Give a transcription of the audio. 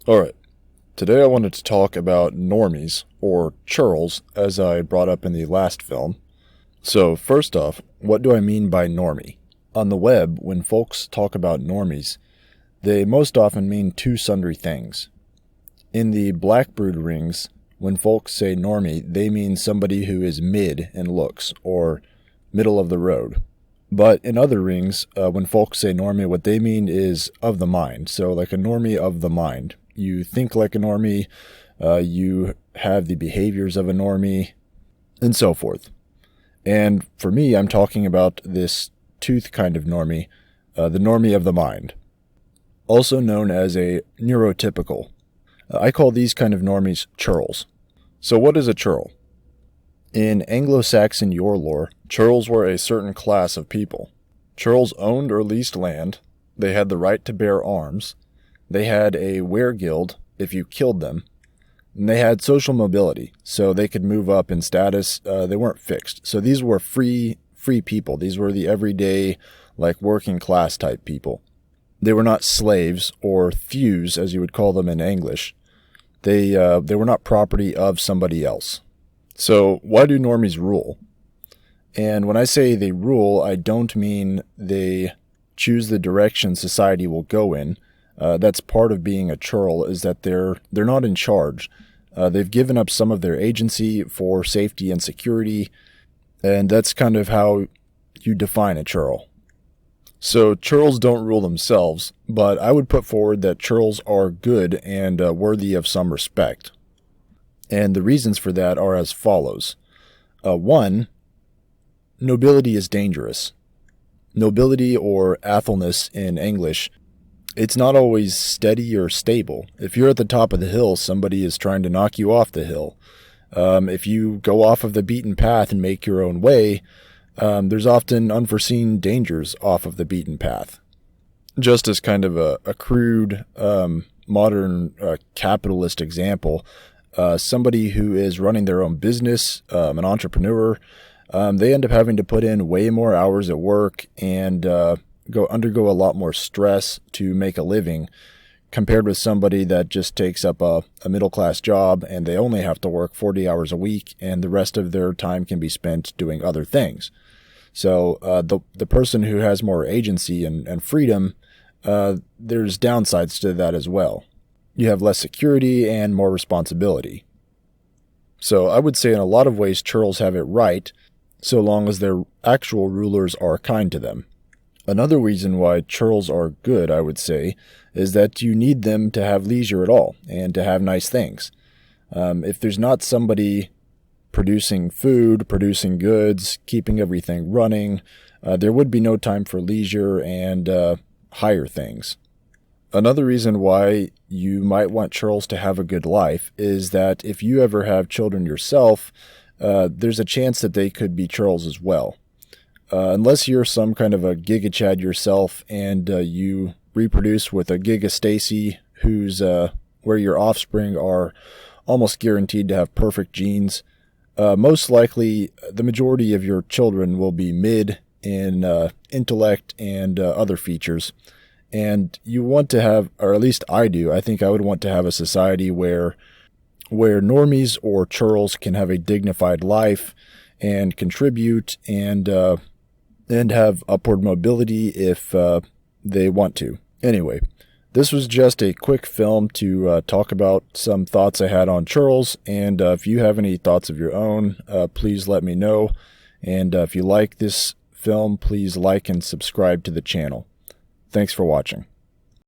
Alright, today I wanted to talk about normies, or churls, as I brought up in the last film. So, first off, what do I mean by normie? On the web, when folks talk about normies, they most often mean two sundry things. In the black brood rings, when folks say normie, they mean somebody who is mid in looks, or middle of the road. But in other rings, when folks say normie, what they mean is of the mind, so like a normie of the mind. You think like a normie, you have the behaviors of a normie, and so forth. And for me, I'm talking about this tooth kind of normie, the normie of the mind, also known as a neurotypical. I call these kind of normies churls. So what is a churl? In Anglo-Saxon yore lore, churls were a certain class of people. Churls owned or leased land, they had the right to bear arms, they had a were-guild if you killed them, and they had social mobility, so they could move up in status. They weren't fixed. So these were free people. These were the everyday, like working class type people. They were not slaves or thews, as you would call them in English. They were not property of somebody else. So why do normies rule? And when I say they rule, I don't mean they choose the direction society will go in. That's part of being a churl, is that they're not in charge. They've given up some of their agency for safety and security, and that's kind of how you define a churl. So churls don't rule themselves, but I would put forward that churls are good and worthy of some respect. And the reasons for that are as follows. One, nobility is dangerous. Nobility, or athleness in English, it's not always steady or stable. If you're at the top of the hill, somebody is trying to knock you off the hill. If you go off of the beaten path and make your own way, there's often unforeseen dangers off of the beaten path. Just as kind of a crude, modern capitalist example, somebody who is running their own business, an entrepreneur, they end up having to put in way more hours at work and undergo a lot more stress to make a living, compared with somebody that just takes up a middle-class job and they only have to work 40 hours a week and the rest of their time can be spent doing other things. So the person who has more agency and freedom, there's downsides to that as well. You have less security and more responsibility. So I would say in a lot of ways churls have it right, so long as their actual rulers are kind to them. Another reason why churls are good, I would say, is that you need them to have leisure at all and to have nice things. If there's not somebody producing food, producing goods, keeping everything running, there would be no time for leisure and higher things. Another reason why you might want churls to have a good life is that if you ever have children yourself, there's a chance that they could be churls as well. Unless you're some kind of a Giga Chad yourself and you reproduce with a Giga Stacy, who's where your offspring are almost guaranteed to have perfect genes, most likely the majority of your children will be mid in intellect and other features. And you want to have, or at least I do, I think I would want to have a society where normies or churls can have a dignified life and contribute and have upward mobility if they want to. Anyway, this was just a quick film to talk about some thoughts I had on churls, and if you have any thoughts of your own, please let me know. And if you like this film, please like and subscribe to the channel. Thanks for watching.